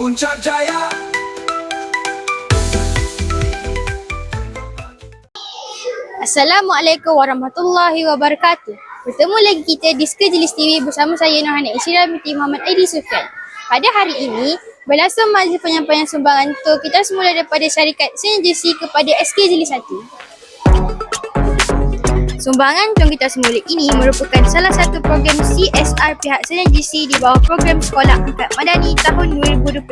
Puncak Jaya. Assalamualaikum warahmatullahi wabarakatuh. Bertemu lagi kita di Sekejelis TV bersama saya Nurhana Isyira binti Muhammad Aidi Sufian. Pada hari ini, berlangsung majlis penyampaian sumbangan untuk kita semula daripada syarikat Synergy kepada SK Jelis 1. Sumbangan Tong Kita Semula ini merupakan salah satu program CSR pihak Synergy di bawah program Sekolah Angkat Madani tahun 2025.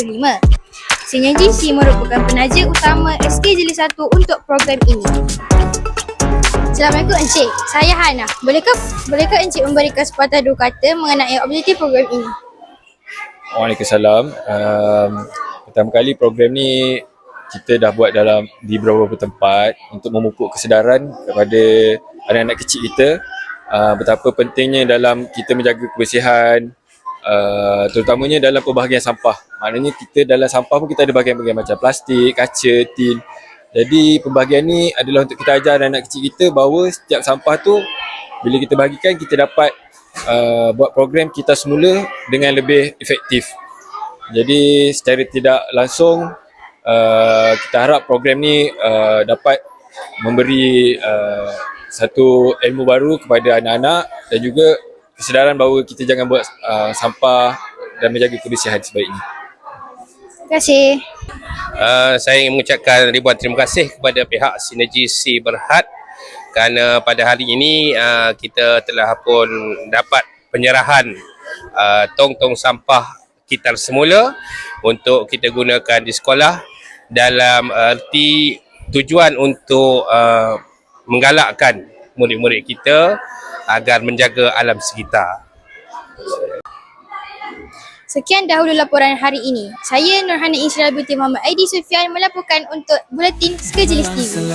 Synergy merupakan penaja utama SK Jelis 1 untuk program ini. Assalamualaikum Encik, saya Hana. Bolehkah Encik memberikan sepatah dua kata mengenai objektif program ini? Waalaikumsalam. Pertama kali program ni kita dah buat di beberapa tempat untuk memupuk kesedaran kepada anak-anak kecil kita betapa pentingnya dalam kita menjaga kebersihan, terutamanya dalam pembahagian sampah. Maknanya kita dalam sampah pun kita ada bahagian-bahagian macam plastik, kaca, tin. Jadi pembahagian ni adalah untuk kita ajar anak kecil kita bahawa setiap sampah tu bila kita bahagikan kita dapat buat program kita semula dengan lebih efektif. Jadi secara tidak langsung kita harap program ni dapat memberi satu ilmu baru kepada anak-anak dan juga kesedaran bahawa kita jangan buat sampah dan menjaga kebersihan sebaiknya. Terima kasih. Saya ingin mengucapkan ribuan terima kasih kepada pihak Synergy Berhad kerana pada hari ini kita telah pun dapat penyerahan tong-tong sampah kita semula untuk kita gunakan di sekolah dalam erti tujuan untuk menggalakkan murid-murid kita agar menjaga alam sekitar. Sekian dahulu laporan hari ini. Saya Nurhana Isyira binti Muhammad Aidi Sufian melaporkan untuk Buletin Sekejelis TV.